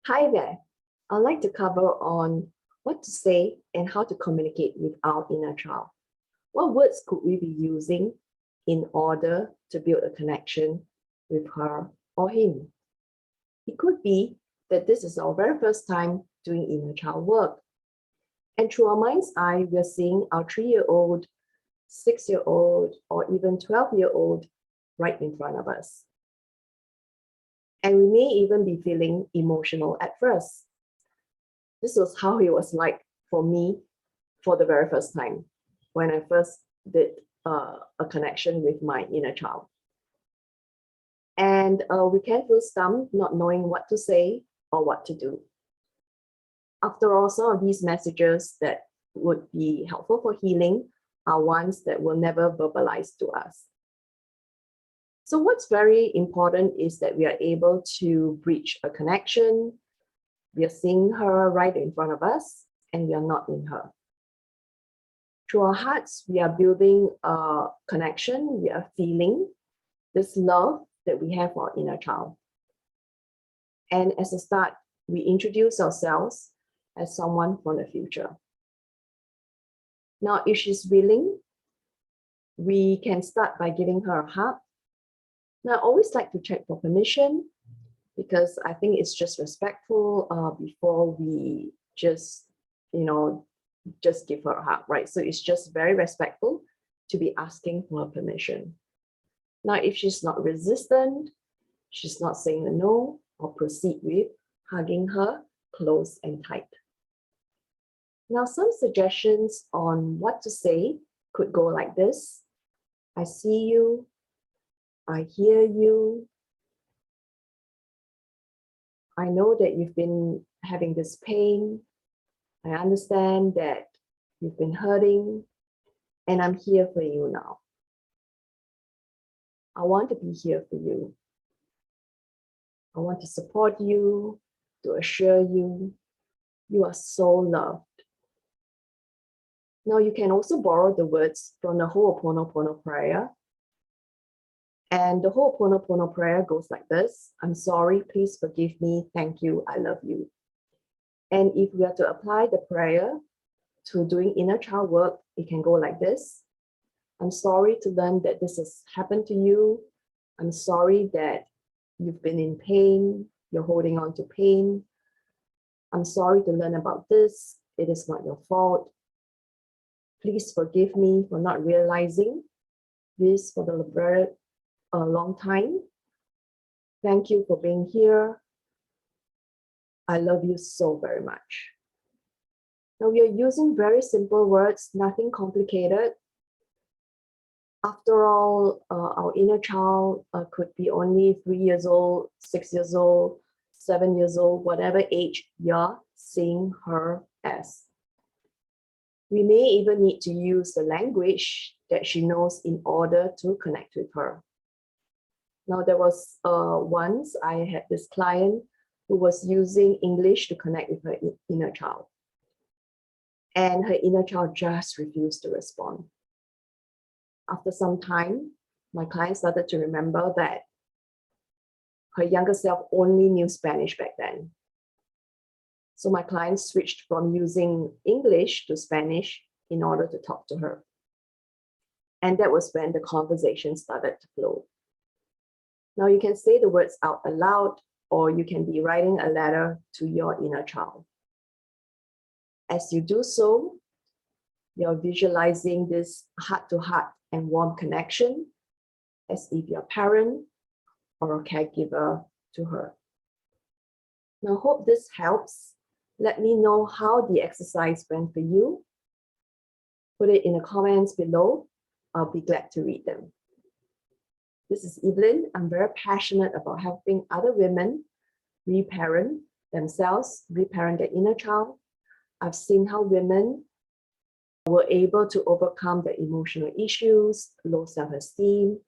Hi there. I'd like to cover on what to say and how to communicate with our inner child. What words could we be using in order to build a connection with her or him? It could be that this is our very first time doing inner child work. And through our mind's eye, we're seeing our 3-year-old, 6-year-old, or even 12-year-old right in front of us. And we may even be feeling emotional at first. This was how it was like for me for the very first time when I first did a connection with my inner child. And we can feel stumped, not knowing what to say or what to do. After all, some of these messages that would be helpful for healing are ones that will never verbalize to us. So what's very important is that we are able to breach a connection. We are seeing her right in front of us, and we are not in her. Through our hearts, we are building a connection. We are feeling this love that we have for our inner child. And as a start, we introduce ourselves as someone from the future. Now, if she's willing, we can start by giving her a hug. Now, I always like to check for permission because I think it's just respectful before we just give her a hug, right? So it's just very respectful to be asking for her permission. Now, if she's not resistant, she's not saying a no, I'll proceed with hugging her close and tight. Now, some suggestions on what to say could go like this. I see you. I hear you. I know that you've been having this pain. I understand that you've been hurting, and I'm here for you now. I want to be here for you. I want to support you, to assure you, you are so loved. Now, you can also borrow the words from the Ho'oponopono prayer. And the Ho'oponopono prayer goes like this. I'm sorry, please forgive me, thank you, I love you. And if we are to apply the prayer to doing inner child work, it can go like this. I'm sorry to learn that this has happened to you. I'm sorry that you've been in pain, you're holding on to pain. I'm sorry to learn about this. It is not your fault. Please forgive me for not realizing this for the very long time. Thank you for being here. I love you so very much. Now we are using very simple words, nothing complicated. After all, our inner child could be only 3 years old, 6 years old, 7 years old, whatever age you're seeing her as. We may even need to use the language that she knows in order to connect with her. Now, there was once I had this client who was using English to connect with her inner child. And her inner child just refused to respond. After some time, my client started to remember that her younger self only knew Spanish back then. So my client switched from using English to Spanish in order to talk to her. And that was when the conversation started to flow. Now you can say the words out aloud, or you can be writing a letter to your inner child. As you do so, you're visualizing this heart-to-heart and warm connection as if you're a parent or a caregiver to her. Now, hope this helps. Let me know how the exercise went for you. Put it in the comments below. I'll be glad to read them. This is Evelyn. I'm very passionate about helping other women reparent themselves, reparent their inner child. I've seen how women were able to overcome their emotional issues, low self-esteem,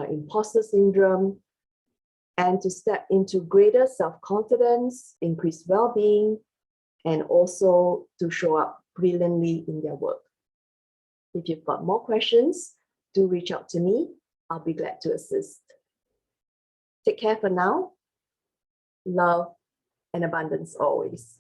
imposter syndrome, and to step into greater self-confidence, increased well-being, and also to show up brilliantly in their work. If you've got more questions, do reach out to me. I'll be glad to assist. Take care for now. Love, and abundance always.